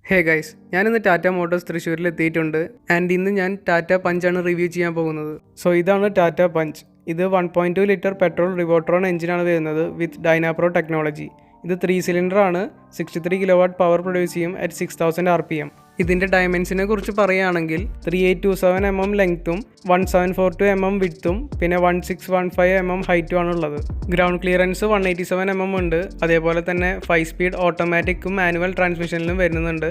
Hey guys, ഞാനിന്ന് Tata Motors തൃശ്ശൂരിൽ എത്തിയിട്ടുണ്ട്. ആൻഡ് ഇന്ന് ഞാൻ ടാറ്റ പഞ്ചാണ് റിവ്യൂ ചെയ്യാൻ പോകുന്നത്. സോ ഇതാണ് ടാറ്റ പഞ്ച്. ഇത് 1.2 ലിറ്റർ പെട്രോൾ റിവോട്രോൺ എഞ്ചിനാണ് വരുന്നത് വിത്ത് ഡൈനാപ്രോ ടെക്നോളജി. ഇത് 3 സിലിണ്ടർ ആണ്. 63 കിലോവാട്ട് പവർ പ്രൊഡ്യൂസ് ചെയ്യും അറ്റ് 6000 RPM. ഇതിൻ്റെ ഡയമെൻഷനെ കുറിച്ച് പറയുകയാണെങ്കിൽ 3827 mm ലെങ്ത്തും 1742 mm വിഡ്ത്തും പിന്നെ 1615 mm ഹൈറ്റും ആണുള്ളത്. ഗ്രൗണ്ട് ക്ലിയറൻസ് 187 mm ഉണ്ട്. അതേപോലെ തന്നെ 5 സ്പീഡ് ഓട്ടോമാറ്റിക്കും മാനുവൽ ട്രാൻസ്മിഷനിലും വരുന്നുണ്ട്.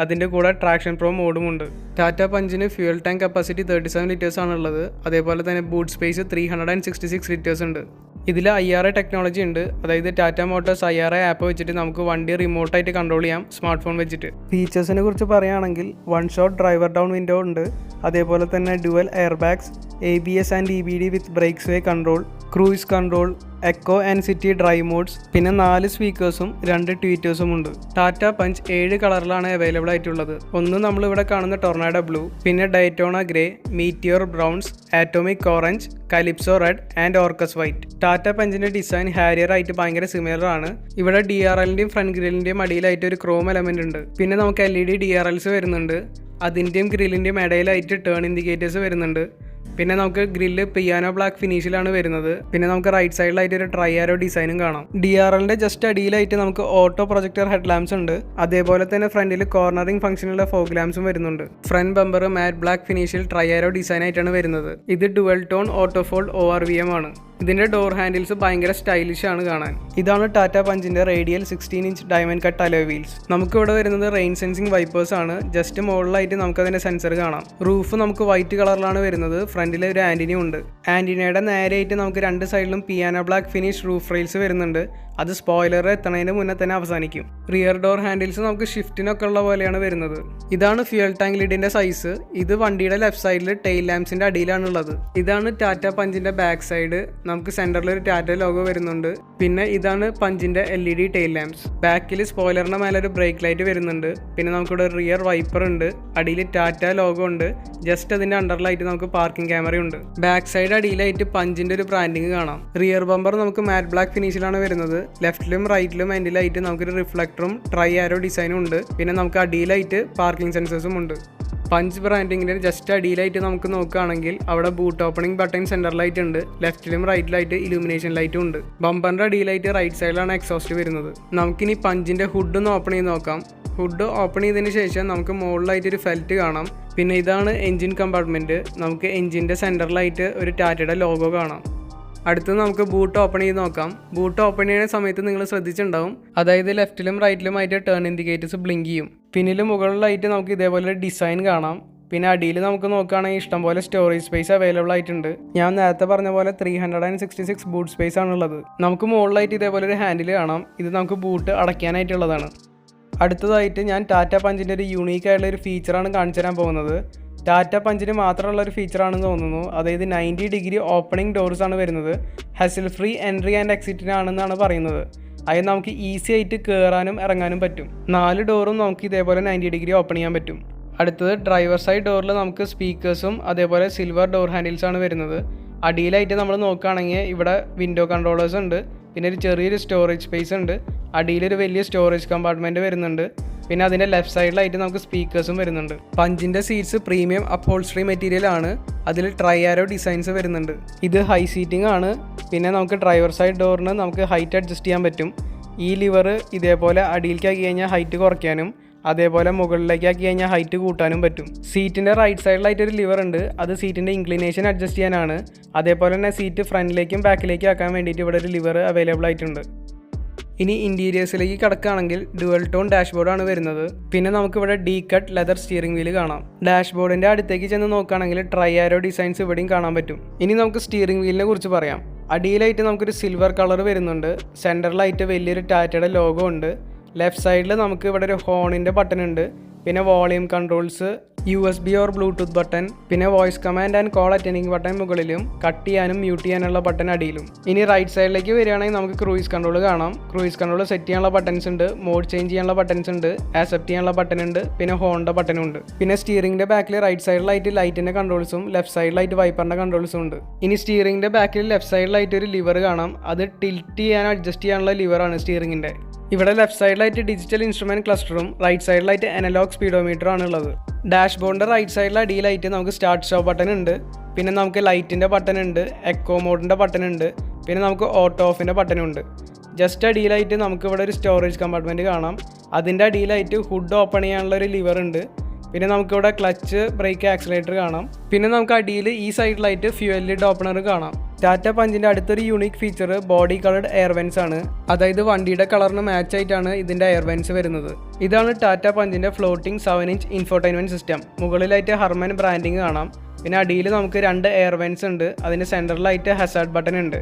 അതിൻ്റെ കൂടെ ട്രാക്ഷൻ പ്രോ മോഡും ഉണ്ട്. ടാറ്റ പഞ്ചിന് ഫ്യൂൽ ടാങ്ക് കപ്പാസിറ്റി 37 ലിറ്റേഴ്സ് ആണുള്ളത്. അതേപോലെ തന്നെ ബൂട്ട് സ്പേസ് 366 ലിറ്റേഴ്സ് ഉണ്ട്. ഇതിൽ IRA ടെക്നോളജി ഉണ്ട്. അതായത് ടാറ്റ മോട്ടോഴ്സ് IRA ആപ്പ് വെച്ചിട്ട് നമുക്ക് വണ്ടി റിമോട്ടായിട്ട് കൺട്രോൾ ചെയ്യാം സ്മാർട്ട് ഫോൺ വെച്ചിട്ട്. ഫീച്ചേഴ്സിനെ കുറിച്ച് പറയുകയാണെങ്കിൽ 1 ഷോട്ട് ഡ്രൈവർ ഡൗൺ വിൻഡോ ഉണ്ട്. അതേപോലെ തന്നെ dual air bags, ABS and EBD with brakes വേ control, cruise control, eco and city drive modes, പിന്നെ 4 സ്പീക്കേഴ്സും 2 ട്വീറ്റേഴ്സും ഉണ്ട്. ടാറ്റ പഞ്ച് 7 കളറിലാണ് അവൈലബിൾ ആയിട്ടുള്ളത്. ഒന്ന് നമ്മളിവിടെ കാണുന്ന ടൊർണാഡോ ബ്ലൂ, പിന്നെ Daytona grey, meteor browns, atomic orange, calypso red and orcus white. Tata പഞ്ചിന്റെ ഡിസൈൻ ഹാരിയർ ആയിട്ട് ഭയങ്കര സിമിലർ ആണ്. ഇവിടെ DRLന്റെയും ഫ്രണ്ട് ഗ്രില്ലിന്റെയും അടിയിലായിട്ട് ഒരു ക്രോം എലമെന്റ് ഉണ്ട്. പിന്നെ നമുക്ക് LED DRLs വരുന്നുണ്ട്. അതിന്റെയും ഗ്രില്ലിന്റെയും ഇടയിലായിട്ട് ടേൺ ഇൻഡിക്കേറ്റേഴ്സ് വരുന്നുണ്ട്. പിന്നെ നമുക്ക് ഗ്രില്ല് പിയാനോ ബ്ലാക്ക് ഫിനിഷിലാണ് വരുന്നത്. പിന്നെ നമുക്ക് റൈറ്റ് സൈഡിലായിട്ട് ഒരു ട്രൈ ആരോ ഡിസൈനും കാണാം. DRLന്റെ ജസ്റ്റ് അടിയിലായിട്ട് നമുക്ക് ഓട്ടോ പ്രൊജക്ടർ ഹെഡ് ലാംപ്സ് ഉണ്ട്. അതേപോലെ തന്നെ ഫ്രണ്ടിൽ കോർണറിംഗ് ഫംഗ്ഷനുള്ള ഫോഗ് ലാംപ്സും വരുന്നുണ്ട്. ഫ്രണ്ട് ബമ്പർ മാറ്റ് ബ്ലാക്ക് ഫിനിഷിൽ ട്രൈ ആരോ ഡിസൈൻ ആയിട്ടാണ് വരുന്നത്. ഇത് dual tone auto fold ORVM ആണ്. ഇതിന്റെ ഡോർ ഹാൻഡിൽസ് ഭയങ്കര സ്റ്റൈലിഷ് ആണ് കാണാൻ. ഇതാണ് ടാറ്റ പഞ്ചിന്റെ radial 16 inch diamond cut alloy wheels. നമുക്ക് ഇവിടെ വരുന്നത് റെയിൻ സെൻസിങ് വൈപ്പേഴ്സ് ആണ്. ജസ്റ്റ് മുകളിലായിട്ട് നമുക്ക് അതിന്റെ സെൻസർ കാണാം. റൂഫ് നമുക്ക് വൈറ്റ് കളറിലാണ് വരുന്നത്. ഫ്രണ്ടിൽ ഒരു ആന്റിന ഉണ്ട്. ആന്റിനയുടെ നേരെയായിട്ട് നമുക്ക് 2 സൈഡിലും piano black finish roof rails വരുന്നുണ്ട്. അത് സ്പോയിലർ എത്തുന്നതിന് മുന്നേ തന്നെ അവസാനിക്കും. റിയർ ഡോർ ഹാൻഡിൽസ് നമുക്ക് ഷിഫ്റ്റിനൊക്കെ ഉള്ള പോലെയാണ് വരുന്നത്. ഇതാണ് ഫ്യൂൽ ടാങ്ക് ലിഡിന്റെ സൈസ്. ഇത് വണ്ടിയുടെ ലെഫ്റ്റ് സൈഡിൽ ടെയിൽ ലാംപ്സിന്റെ അടിയിലാണുള്ളത്. ഇതാണ് ടാറ്റ പഞ്ചിന്റെ ബാക്ക് സൈഡ്. നമുക്ക് സെന്ററിൽ ഒരു ടാറ്റ ലോഗോ വരുന്നുണ്ട്. പിന്നെ ഇതാണ് പഞ്ചിന്റെ LED ടെയിൽ ലാംപ്സ്. ബാക്കിൽ സ്പോയിലറിന്റെ മേലെ ഒരു ബ്രേക്ക് ലൈറ്റ് വരുന്നുണ്ട്. പിന്നെ നമുക്കിവിടെ റിയർ വൈപ്പർ ഉണ്ട്. അടിയിൽ ടാറ്റ ലോഗോ ഉണ്ട്. ജസ്റ്റ് അതിന്റെ അണ്ടറിലായിട്ട് നമുക്ക് പാർക്കിംഗ് ക്യാമറ ഉണ്ട്. ബാക്ക് സൈഡ് അടിയിലായിട്ട് പഞ്ചിന്റെ ഒരു ബ്രാൻഡിങ് കാണാം. റിയർ ബമ്പർ നമുക്ക് മാറ്റ് ബ്ലാക്ക് ഫിനിഷിലാണ് വരുന്നത്. ലെഫ്റ്റിലും റൈറ്റിലും എൻഡിലായിട്ട് നമുക്കൊരു റിഫ്ലക്ടറും ട്രൈ ആരോ ഡിസൈനും ഉണ്ട്. പിന്നെ നമുക്ക് അടിയിലായിട്ട് പാർക്കിംഗ് സെൻസേഴ്സും ഉണ്ട്. പഞ്ച് ബ്രാൻഡിങ്ങിന്റെ ജസ്റ്റ് അടിയിലായിട്ട് നമുക്ക് നോക്കുകയാണെങ്കിൽ അവിടെ ബൂട്ട് ഓപ്പണിംഗ് ബട്ടൺ സെന്ററിലായിട്ട് ഉണ്ട്. ലെഫ്റ്റിലും റൈറ്റിലായിട്ട് ഇലുമിനേഷൻ ലൈറ്റും ഉണ്ട്. ബമ്പറിന്റെ അടിയിലായിട്ട് റൈറ്റ് സൈഡിലാണ് എക്സോസ്റ്റ് വരുന്നത്. നമുക്കിനി പഞ്ചിന്റെ ഹുഡ് ഒന്ന് ഓപ്പൺ ചെയ്ത് നോക്കാം. ഹുഡ് ഓപ്പൺ ചെയ്തതിന് ശേഷം നമുക്ക് മുകളിലായിട്ട് ഒരു ഫെൽറ്റ് കാണാം. പിന്നെ ഇതാണ് എൻജിൻ കമ്പാർട്ട്മെന്റ്. നമുക്ക് എൻജിന്റെ സെന്ററിലായിട്ട് ഒരു ടാറ്റയുടെ ലോഗോ കാണാം. അടുത്ത് നമുക്ക് ബൂട്ട് ഓപ്പൺ ചെയ്ത് നോക്കാം. ബൂട്ട് ഓപ്പൺ ചെയ്യുന്ന സമയത്ത് നിങ്ങൾ ശ്രദ്ധിച്ചിട്ടുണ്ടാവും, അതായത് ലെഫ്റ്റിലും റൈറ്റിലുമായിട്ട് ടേൺ ഇൻഡിക്കേറ്റേഴ്സ് ബ്ലിങ്ക് ചെയ്യും. പിന്നിൽ മുകളിലായിട്ട് നമുക്ക് ഇതേപോലെ ഡിസൈൻ കാണാം. പിന്നെ അടിയിൽ നമുക്ക് നോക്കുകയാണെങ്കിൽ ഇഷ്ടംപോലെ സ്റ്റോറേജ് സ്പേസ് അവൈലബിൾ ആയിട്ടുണ്ട്. ഞാൻ നേരത്തെ പറഞ്ഞ പോലെ 366 ബൂട്ട് സ്പേസ് ആണുള്ളത്. നമുക്ക് മുകളിലായിട്ട് ഇതേപോലെ ഒരു ഹാൻഡിൽ കാണാം. ഇത് നമുക്ക് ബൂട്ട് അടയ്ക്കാനായിട്ടുള്ളതാണ്. അടുത്തതായിട്ട് ഞാൻ ടാറ്റ പഞ്ചിൻ്റെ ഒരു യൂണീക്ക് ആയിട്ടുള്ള ഒരു ഫീച്ചറാണ് കാണിച്ചു തരാൻ പോകുന്നത്. ടാറ്റ പഞ്ചിന് മാത്രമുള്ള ഒരു ഫീച്ചറാണെന്ന് തോന്നുന്നു. അതായത് 90 ഡിഗ്രി ഓപ്പണിംഗ് ഡോർസ് ആണ് വരുന്നത്. ഹസിൽ ഫ്രീ എൻട്രി ആൻഡ് എക്സിറ്റിനാണെന്നാണ് പറയുന്നത്. അതായത് നമുക്ക് ഈസി ആയിട്ട് കയറാനും ഇറങ്ങാനും പറ്റും. 4 ഡോറും നമുക്ക് ഇതേപോലെ 90 ഡിഗ്രി ഓപ്പൺ ചെയ്യാൻ പറ്റും. അടുത്തത് ഡ്രൈവർ സൈഡ് ഡോറിൽ നമുക്ക് സ്പീക്കേഴ്സും അതേപോലെ സിൽവർ ഡോർ ഹാൻഡിൽസാണ് വരുന്നത്. അടിയിലായിട്ട് നമ്മൾ നോക്കുകയാണെങ്കിൽ ഇവിടെ വിൻഡോ കൺട്രോളേഴ്സ് ഉണ്ട്. പിന്നെ ഒരു ചെറിയൊരു സ്റ്റോറേജ് സ്പേസ് ഉണ്ട്. അടിയിലൊരു വലിയ സ്റ്റോറേജ് കമ്പാർട്ട്മെൻറ്റ് വരുന്നുണ്ട്. പിന്നെ അതിൻ്റെ ലെഫ്റ്റ് സൈഡിലായിട്ട് നമുക്ക് സ്പീക്കേഴ്സും വരുന്നുണ്ട്. പഞ്ചിൻ്റെ സീറ്റ്സ് പ്രീമിയം അപ്ഹോൾസ്റ്ററി മെറ്റീരിയൽ ആണ്. അതിൽ ട്രൈ ആരോ ഡിസൈൻസ് വരുന്നുണ്ട്. ഇത് ഹൈ സീറ്റിംഗ് ആണ്. പിന്നെ നമുക്ക് ഡ്രൈവർ സൈഡ് ഡോറിന് നമുക്ക് ഹൈറ്റ് അഡ്ജസ്റ്റ് ചെയ്യാൻ പറ്റും. ഈ ലിവർ ഇതേപോലെ അടിയിലേക്കാക്കി കഴിഞ്ഞാൽ ഹൈറ്റ് കുറയ്ക്കാനും അതേപോലെ മുകളിലേക്കാക്കി കഴിഞ്ഞാൽ ഹൈറ്റ് കൂട്ടാനും പറ്റും. സീറ്റിൻ്റെ റൈറ്റ് സൈഡിലായിട്ട് ഒരു ലിവർ ഉണ്ട്. അത് സീറ്റിൻ്റെ ഇൻക്ലിനേഷൻ അഡ്ജസ്റ്റ് ചെയ്യാനാണ്. അതേപോലെ തന്നെ സീറ്റ് ഫ്രണ്ടിലേക്കും ബാക്കിലേക്കും ആക്കാൻ വേണ്ടിയിട്ട് ഇവിടെ ഒരു ലിവർ അവൈലബിൾ ആയിട്ടുണ്ട്. ഇനി ഇൻറ്റീരിയേഴ്സിലേക്ക് കിടക്കുകയാണെങ്കിൽ ഡുവൽ ടോൺ ഡാഷ്ബോർഡാണ് വരുന്നത്. പിന്നെ നമുക്കിവിടെ D cut leather steering wheel കാണാം. ഡാഷ്ബോർഡിൻ്റെ അടുത്തേക്ക് ചെന്ന് നോക്കുകയാണെങ്കിൽ ട്രൈ ആരോ ഡിസൈൻസ് ഇവിടെയും കാണാൻ പറ്റും. ഇനി നമുക്ക് സ്റ്റിയറിംഗ് വീലിനെ കുറിച്ച് പറയാം. അടിയിലായിട്ട് നമുക്കൊരു സിൽവർ കളർ വരുന്നുണ്ട്. സെൻറ്ററിലായിട്ട് വലിയൊരു ടാറ്റയുടെ ലോഗോ ഉണ്ട്. ലെഫ്റ്റ് സൈഡിൽ നമുക്ക് ഇവിടെ ഒരു ഹോണിൻ്റെ ബട്ടൺ ഉണ്ട്. പിന്നെ volume controls, USB or bluetooth button, പിന്നെ voice command and call attending button മുകളിലും കട്ട് ചെയ്യാനും മ്യൂട്ട് ചെയ്യാനുള്ള ബട്ടൺ അടിയിലും. ഇനി റൈറ്റ് സൈഡിലേക്ക് വരികയാണെങ്കിൽ നമുക്ക് ക്രൂയിസ് കൺട്രോൾ കാണാം. ക്രൂയിസ് കൺട്രോൾ സെറ്റ് ചെയ്യാനുള്ള ബട്ടൺസ് ഉണ്ട്. മോഡ് ചേഞ്ച് ചെയ്യാനുള്ള ബട്ടൺസ് ഉണ്ട്. ആക്സെപ്റ്റ് ചെയ്യാനുള്ള ബട്ടൺ ഉണ്ട്. പിന്നെ ഹോണിൻ്റെ ബട്ടനും ഉണ്ട്. പിന്നെ സ്റ്റിയറിംഗിൻ്റെ ബാക്കിൽ റൈറ്റ് സൈഡിലായിട്ട് ലൈറ്റിൻ്റെ കൺട്രോൾസും ലെഫ്റ്റ് സൈഡിലായിട്ട് വൈപ്പറിൻ്റെ കൺട്രോൾസും ഉണ്ട്. ഇനി സ്റ്റിയറിംഗിൻ്റെ ബാക്കിൽ ലെഫ്റ്റ് സൈഡിലായിട്ട് ഒരു ലിവർ കാണാം. അത് ടിൽറ്റ് ചെയ്യാൻ അഡ്ജസ്റ്റ് ചെയ്യാനുള്ള ലിവറാണ് സ്റ്റിയറിംഗിൻ്റെ. ഇവിടെ ലെഫ്റ്റ് സൈഡിലായിട്ട് ഡിജിറ്റൽ ഇൻസ്ട്രുമെൻറ്റ് ക്ലസ്റ്ററും റൈറ്റ് സൈഡിലായിട്ട് അനലോഗ് സ്പീഡോമീറ്ററും ആണുള്ളത്. ഡാഷ്ബോർഡിൻ്റെ റൈറ്റ് സൈഡിലെ അടിയിലായിട്ട് നമുക്ക് സ്റ്റാർട്ട് സ്റ്റോപ്പ് ബട്ടൺ ഉണ്ട്, പിന്നെ നമുക്ക് ലൈറ്റിൻ്റെ ബട്ടൺ ഉണ്ട്, എക്കോ മോഡിൻ്റെ ബട്ടൺ ഉണ്ട്, പിന്നെ നമുക്ക് ഓട്ടോ ഓഫിൻ്റെ ബട്ടനും ഉണ്ട്. ജസ്റ്റ് അടിയിലായിട്ട് നമുക്ക് ഇവിടെ ഒരു സ്റ്റോറേജ് കമ്പാർട്ട്മെൻറ്റ് കാണാം. അതിൻ്റെ അടിയിലായിട്ട് ഹുഡ് ഓപ്പൺ ചെയ്യാനുള്ള ഒരു ലിവർ ഉണ്ട്. പിന്നെ നമുക്കിവിടെ ക്ലച്ച്, ബ്രേക്ക്, ആക്സിലേറ്റർ കാണാം. പിന്നെ നമുക്ക് അടിയിൽ ഈ സൈഡിലായിട്ട് ഫ്യൂവൽ ലിഡ് ഓപ്പണർ കാണാം. ടാറ്റ പഞ്ചിൻ്റെ അടുത്തൊരു unique feature body coloured air vents ആണ്. അതായത് വണ്ടിയുടെ കളറിന് മാച്ച് ആയിട്ടാണ് ഇതിൻ്റെ എയർ വെൻസ് വരുന്നത്. ഇതാണ് ടാറ്റ പഞ്ചിൻ്റെ ഫ്ലോട്ടിംഗ് 7-inch ഇൻഫോർടൈൻമെൻറ്റ് സിസ്റ്റം. മുകളിലായിട്ട് ഹർമൻ ബ്രാൻഡിങ് കാണാം. പിന്നെ അടിയിൽ നമുക്ക് 2 എയർ വെൻസ് ഉണ്ട്. അതിൻ്റെ സെൻറ്ററിലായിട്ട് ഹസാർഡ് ബട്ടൺ ഉണ്ട്.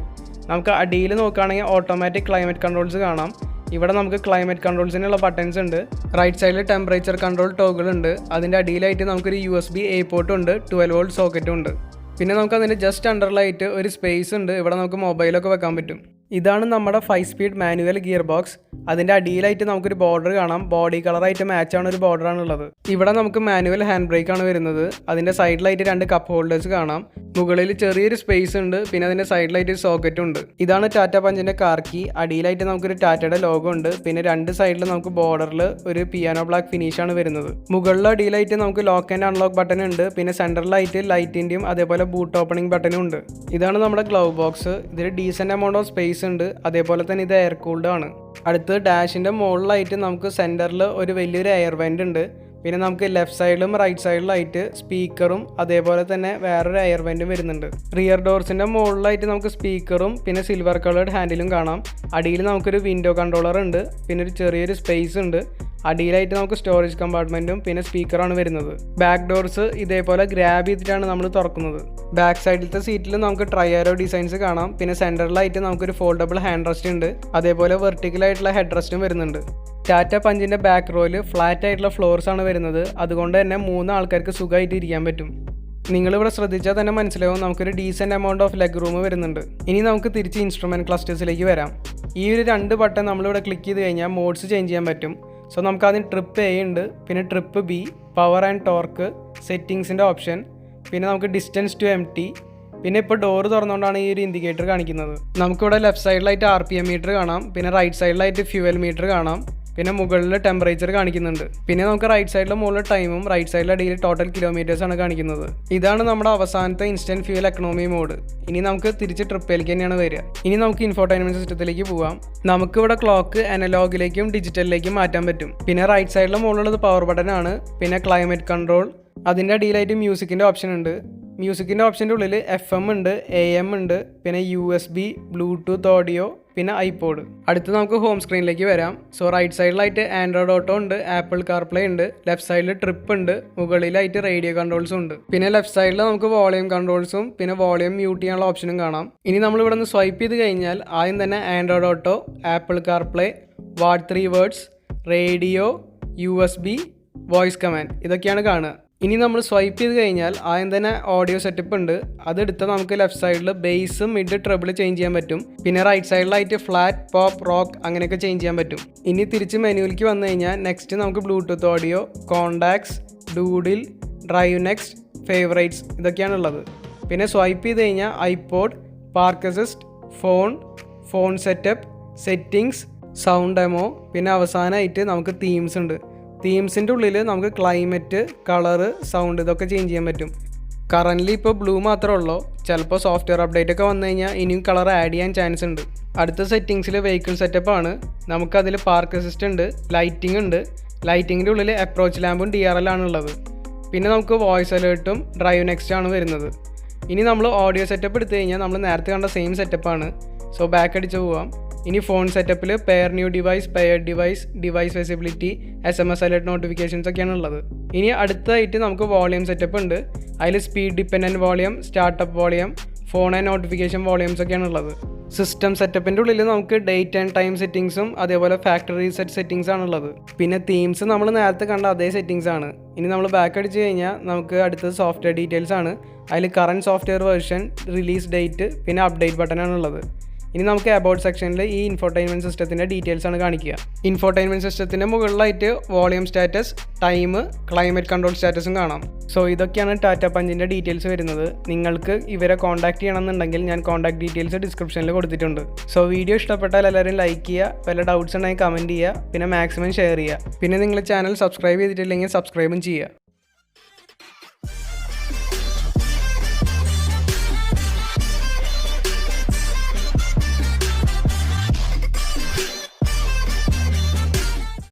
നമുക്ക് അടിയിൽ നോക്കുകയാണെങ്കിൽ ഓട്ടോമാറ്റിക് ക്ലൈമറ്റ് കൺട്രോൾസ് കാണാം. ഇവിടെ നമുക്ക് ക്ലൈമറ്റ് കൺട്രോൾസിനുള്ള ബട്ടൺസ് ഉണ്ട്. റൈറ്റ് സൈഡിൽ ടെമ്പറേച്ചർ കൺട്രോൾ ടോഗിൾ ഉണ്ട്. അതിൻ്റെ അടിയിലായിട്ട് നമുക്കൊരു USB A പോർട്ടും ഉണ്ട്, 12 volt സോക്കറ്റും ഉണ്ട്. പിന്നെ നമുക്ക് അതിൻ്റെ ജസ്റ്റ് അണ്ടറിലായിട്ട് ഒരു സ്പേസ് ഉണ്ട്. ഇവിടെ നമുക്ക് മൊബൈലൊക്കെ വെക്കാൻ പറ്റും. ഇതാണ് നമ്മുടെ 5 സ്പീഡ് മാനുവൽ ഗിയർ ബോക്സ്. അതിൻ്റെ അടിയിലായിട്ട് നമുക്കൊരു ബോർഡർ കാണാം. ബോഡി കളറായിട്ട് മാച്ചാണ് ഒരു ബോർഡറാണുള്ളത്. ഇവിടെ നമുക്ക് മാനുവൽ ഹാൻഡ് ബ്രേക്ക് ആണ് വരുന്നത്. അതിൻ്റെ സൈഡിലായിട്ട് 2 കപ്പ് ഹോൾഡേഴ്സ് കാണാം. മുകളിൽ ചെറിയൊരു സ്പേസ് ഉണ്ട്. പിന്നെ അതിൻ്റെ സൈഡിലായിട്ട് ഒരു സോക്കറ്റും ഉണ്ട്. ഇതാണ് ടാറ്റ പഞ്ചിൻ്റെ കാർ കീ. അടിയിലായിട്ട് നമുക്കൊരു ടാറ്റയുടെ ലോഗോ ഉണ്ട്. പിന്നെ 2 സൈഡിൽ നമുക്ക് ബോർഡറിൽ ഒരു പിയാനോ ബ്ലാക്ക് ഫിനിഷാണ് വരുന്നത്. മുകളിൽ അടിയിലായിട്ട് നമുക്ക് ലോക്ക് ആൻഡ് അൺലോക്ക് ബട്ടൺ ഉണ്ട്. പിന്നെ സെൻറ്ററിലായിട്ട് ലൈറ്റിൻ്റെയും അതേപോലെ ബൂട്ട് ഓപ്പണിംഗ് ബട്ടനും ഉണ്ട്. ഇതാണ് നമ്മുടെ ഗ്ലൗ ബോക്സ്. ഇതിൽ ഡീസെൻ്റ് എമൗണ്ട് ഓഫ് സ്പേസ് ഉണ്ട്. അതേപോലെ തന്നെ ഇത് എയർ കൂൾഡ് ആണ്. അടുത്ത് ഡാഷിൻ്റെ മുകളിലായിട്ട് നമുക്ക് സെൻറ്ററിൽ ഒരു വലിയൊരു എയർ വെൻ്റ് ഉണ്ട്. പിന്നെ നമുക്ക് ലെഫ്റ്റ് സൈഡിലും റൈറ്റ് സൈഡിലായിട്ട് സ്പീക്കറും അതേപോലെ തന്നെ വേറൊരു എയർ വെൻറ്റും വരുന്നുണ്ട്. റിയർ ഡോർസിൻ്റെ മുകളിലായിട്ട് നമുക്ക് സ്പീക്കറും പിന്നെ സിൽവർ കളേർഡ് ഹാൻഡിലും കാണാം. അടിയിൽ നമുക്കൊരു വിൻഡോ കൺട്രോളർ ഉണ്ട്. പിന്നെ ഒരു ചെറിയൊരു സ്പേസ് ഉണ്ട്. അടിയിലായിട്ട് നമുക്ക് സ്റ്റോറേജ് കമ്പാർട്ട്മെൻറ്റും പിന്നെ സ്പീക്കറാണ് വരുന്നത്. ബാക്ക് ഡോർസ് ഇതേപോലെ ഗ്രാബ് ചെയ്തിട്ടാണ് നമ്മൾ തുറക്കുന്നത്. ബാക്ക് സൈഡിലത്തെ സീറ്റിൽ നമുക്ക് ട്രൈആരോ ഡിസൈൻസ് കാണാം. പിന്നെ സെൻറ്ററിലായിട്ട് നമുക്കൊരു ഫോൾഡബിൾ ഹാൻഡ് റെസ്റ്റ് ഉണ്ട്. അതേപോലെ വെർട്ടിക്കലായിട്ടുള്ള ഹെഡ് റെസ്റ്റും വരുന്നുണ്ട്. ടാറ്റ പഞ്ചിൻ്റെ ബാക്ക് റോയിൽ ഫ്ലാറ്റ് ആയിട്ടുള്ള ഫ്ലോർസ് ആണ് വരുന്നത്. അതുകൊണ്ട് തന്നെ 3 ആൾക്കാർക്ക് സുഖമായിട്ട് ഇരിക്കാൻ പറ്റും. നിങ്ങളിവിടെ ശ്രദ്ധിച്ചാൽ തന്നെ മനസ്സിലാവും നമുക്കൊരു decent amount of leg room വരുന്നുണ്ട്. ഇനി നമുക്ക് തിരിച്ച് ഇൻസ്ട്രുമെൻറ്റ് ക്ലസ്റ്റേഴ്സിലേക്ക് വരാം. ഈ ഒരു 2 ബട്ടൺ നമ്മളിവിടെ ക്ലിക്ക് ചെയ്ത് കഴിഞ്ഞാൽ മോഡ്സ് ചേഞ്ച് ചെയ്യാൻ പറ്റും. സോ നമുക്ക് ആദ്യം ട്രിപ്പ് A ഉണ്ട്, പിന്നെ trip B, power and torque, സെറ്റിങ്സിൻ്റെ ഓപ്ഷൻ, പിന്നെ നമുക്ക് ഡിസ്റ്റൻസ് ടു എംപ്റ്റി. പിന്നെ ഇപ്പോൾ ഡോറ് തുറന്നുകൊണ്ടാണ് ഈ ഒരു ഇൻഡിക്കേറ്റർ കാണിക്കുന്നത്. നമുക്കിവിടെ ലെഫ്റ്റ് സൈഡിലായിട്ട് RPM മീറ്റർ കാണാം. പിന്നെ റൈറ്റ് സൈഡിലായിട്ട് ഫ്യൂവൽ മീറ്റർ കാണാം. പിന്നെ മുകളിൽ ടെമ്പറേച്ചർ കാണിക്കുന്നുണ്ട്. പിന്നെ നമുക്ക് റൈറ്റ് സൈഡിലെ മുകളിൽ ടൈമും റൈറ്റ് സൈഡിലെ അടിയിൽ ടോട്ടൽ കിലോമീറ്റേഴ്സ് ആണ് കാണിക്കുന്നത്. ഇതാണ് നമ്മുടെ അവസാനത്തെ ഇൻസ്റ്റന്റ് ഫ്യൂൽ എക്കണോമി മോഡ്. ഇനി നമുക്ക് തിരിച്ച് ട്രിപ്പിലേക്ക് തന്നെയാണ് വരിക. ഇനി നമുക്ക് ഇൻഫോർടൈൻമെന്റ് സിസ്റ്റത്തിലേക്ക് പോകാം. നമുക്കിവിടെ ക്ലോക്ക് അനലോഗിലേക്കും ഡിജിറ്റലിലേക്കും മാറ്റാൻ പറ്റും. പിന്നെ റൈറ്റ് സൈഡിലെ മുകളിലുള്ളത് പവർ ബട്ടൺ ആണ്. പിന്നെ ക്ലൈമറ്റ് കൺട്രോൾ, അതിൻ്റെ അടിയിലായിട്ട് മ്യൂസിക്കിൻ്റെ ഓപ്ഷൻ ഉണ്ട്. മ്യൂസിക്കിൻ്റെ ഓപ്ഷൻ്റെ ഉള്ളിൽ FM ഉണ്ട്, AM ഉണ്ട്, പിന്നെ USB, ബ്ലൂടൂത്ത് ഓഡിയോ, പിന്നെ ഐപോഡ്. അടുത്ത് നമുക്ക് ഹോം സ്ക്രീനിലേക്ക് വരാം. സോ റൈറ്റ് സൈഡിലായിട്ട് ആൻഡ്രോയിഡ് ഓട്ടോ ഉണ്ട്, ആപ്പിൾ കാർപ്ലേ ഉണ്ട്, ലെഫ്റ്റ് സൈഡിൽ ട്രിപ്പ് ഉണ്ട്, മുകളിലായിട്ട് റേഡിയോ കൺട്രോൾസും ഉണ്ട്. പിന്നെ ലെഫ്റ്റ് സൈഡിൽ നമുക്ക് വോളിയം കൺട്രോൾസും പിന്നെ വോളിയം മ്യൂട്ട് ചെയ്യാനുള്ള ഓപ്ഷനും കാണാം. ഇനി നമ്മൾ ഇവിടെ നിന്ന് സ്വൈപ്പ് ചെയ്ത് കഴിഞ്ഞാൽ ആദ്യം തന്നെ Android auto, apple CarPlay, what 3 words, radio, USB, voice command ഇതൊക്കെയാണ് കാണുക. ഇനി നമ്മൾ സ്വൈപ്പ് ചെയ്ത് കഴിഞ്ഞാൽ ആദ്യം തന്നെ ഓഡിയോ സെറ്റപ്പ് ഉണ്ട്. അതെടുത്ത് നമുക്ക് ലെഫ്റ്റ് സൈഡിൽ ബേസ്, മിഡ്, ട്രബിൾ ചേഞ്ച് ചെയ്യാൻ പറ്റും. പിന്നെ റൈറ്റ് സൈഡിലായിട്ട് ഫ്ലാറ്റ്, പോപ്പ്, റോക്ക് അങ്ങനെയൊക്കെ ചേഞ്ച് ചെയ്യാൻ പറ്റും. ഇനി തിരിച്ച് മെനുവിലേക്ക് വന്നു കഴിഞ്ഞാൽ നെക്സ്റ്റ് നമുക്ക് bluetooth audio, contacts, doodle, drive next, favourites ഇതൊക്കെയാണുള്ളത്. പിന്നെ സ്വൈപ്പ് ചെയ്ത് കഴിഞ്ഞാൽ iPod, park assist, phone setup, settings, sound demo, പിന്നെ അവസാനമായിട്ട് നമുക്ക് തീംസ് ഉണ്ട്. തീംസിൻ്റെ ഉള്ളിൽ നമുക്ക് ക്ലൈമറ്റ്, കളറ്, സൗണ്ട് ഇതൊക്കെ ചേഞ്ച് ചെയ്യാൻ പറ്റും. കറൻ്റ്ലി ഇപ്പോൾ ബ്ലൂ മാത്രമേ ഉള്ളൂ. ചിലപ്പോൾ സോഫ്റ്റ്വെയർ അപ്ഡേറ്റ് ഒക്കെ വന്നു കഴിഞ്ഞാൽ ഇനിയും കളർ ആഡ് ചെയ്യാൻ ചാൻസ് ഉണ്ട്. അടുത്ത സെറ്റിങ്സിൽ വെഹിക്കിൾ സെറ്റപ്പാണ്. നമുക്കതിൽ പാർക്ക് അസിസ്റ്റ് ഉണ്ട്, ലൈറ്റിംഗ് ഉണ്ട്. ലൈറ്റിങ്ങിൻ്റെ ഉള്ളിൽ അപ്രോച്ച് ലാമ്പും DRL ആണുള്ളത്. പിന്നെ നമുക്ക് വോയിസ് അലേർട്ടും ഡ്രൈവ് നെക്സ്റ്റ് ആണ് വരുന്നത്. ഇനി നമ്മൾ ഓഡിയോ സെറ്റപ്പ് എടുത്തു കഴിഞ്ഞാൽ നമ്മൾ നേരത്തെ കണ്ട സെയിം സെറ്റപ്പാണ്. സോ ബാക്ക് അടിച്ച് പോവാം. ഇനി ഫോൺ സെറ്റപ്പിൽ pair new device, paired device, device visibility, SMS alert notifications ഒക്കെയാണ് ഉള്ളത്. ഇനി അടുത്തായിട്ട് നമുക്ക് വോളിയം സെറ്റപ്പ് ഉണ്ട്. അതിൽ speed dependent volume, startup volume, phone and notification volumes ഒക്കെയാണ് ഉള്ളത്. സിസ്റ്റം സെറ്റപ്പിൻ്റെ ഉള്ളിൽ നമുക്ക് ഡേറ്റ് ആൻഡ് ടൈം സെറ്റിങ്സും അതേപോലെ ഫാക്ടറി സെറ്റ് സെറ്റിങ്സ് ആണുള്ളത്. പിന്നെ തീംസ് നമ്മൾ നേരത്തെ കണ്ട അതേ സെറ്റിങ്സ് ആണ്. ഇനി നമ്മൾ ബാക്ക് അടിച്ച് കഴിഞ്ഞാൽ നമുക്ക് അടുത്തത് സോഫ്റ്റ്വെയർ ഡീറ്റെയിൽസ് ആണ്. അതിൽ current software version, release date, പിന്നെ അപ്ഡേറ്റ് ബട്ടനാണുള്ളത്. ഇനി നമുക്ക് അബൌട്ട് സെക്ഷനിൽ ഈ ഇൻഫോർടൈൻമെൻറ്റ് സിസ്റ്റത്തിൻ്റെ ഡീറ്റെയിൽസ് ആണ് കാണിക്കുക. ഇൻഫോർടൈൻമെൻറ്റ് സിസ്റ്റത്തിൻ്റെ മുകളിലായിട്ട് volume status, time, climate control സ്റ്റാറ്റസും കാണാം. സോ ഇതൊക്കെയാണ് ടാറ്റ പഞ്ചിൻ്റെ ഡീറ്റെയിൽസ് വരുന്നത്. നിങ്ങൾക്ക് ഇവരെ കോൺടാക്ട് ചെയ്യണമെന്നുണ്ടെങ്കിൽ ഞാൻ കോൺടാക്ട് ഡീറ്റെയിൽസ് ഡിസ്ക്രിപ്ഷനിൽ കൊടുത്തിട്ടുണ്ട്. സോ വീഡിയോ ഇഷ്ടപ്പെട്ടാൽ എല്ലാവരും ലൈക്ക് ചെയ്യുക, വല്ല ഡൗട്ട്സ് ഉണ്ടെങ്കിൽ കമൻറ്റ് ചെയ്യുക, പിന്നെ മാക്സിമം ഷെയർ ചെയ്യുക. പിന്നെ നിങ്ങൾ ചാനൽ സബ്സ്ക്രൈബ് ചെയ്തിട്ടില്ലെങ്കിൽ സബ്സ്ക്രൈബും ചെയ്യുക.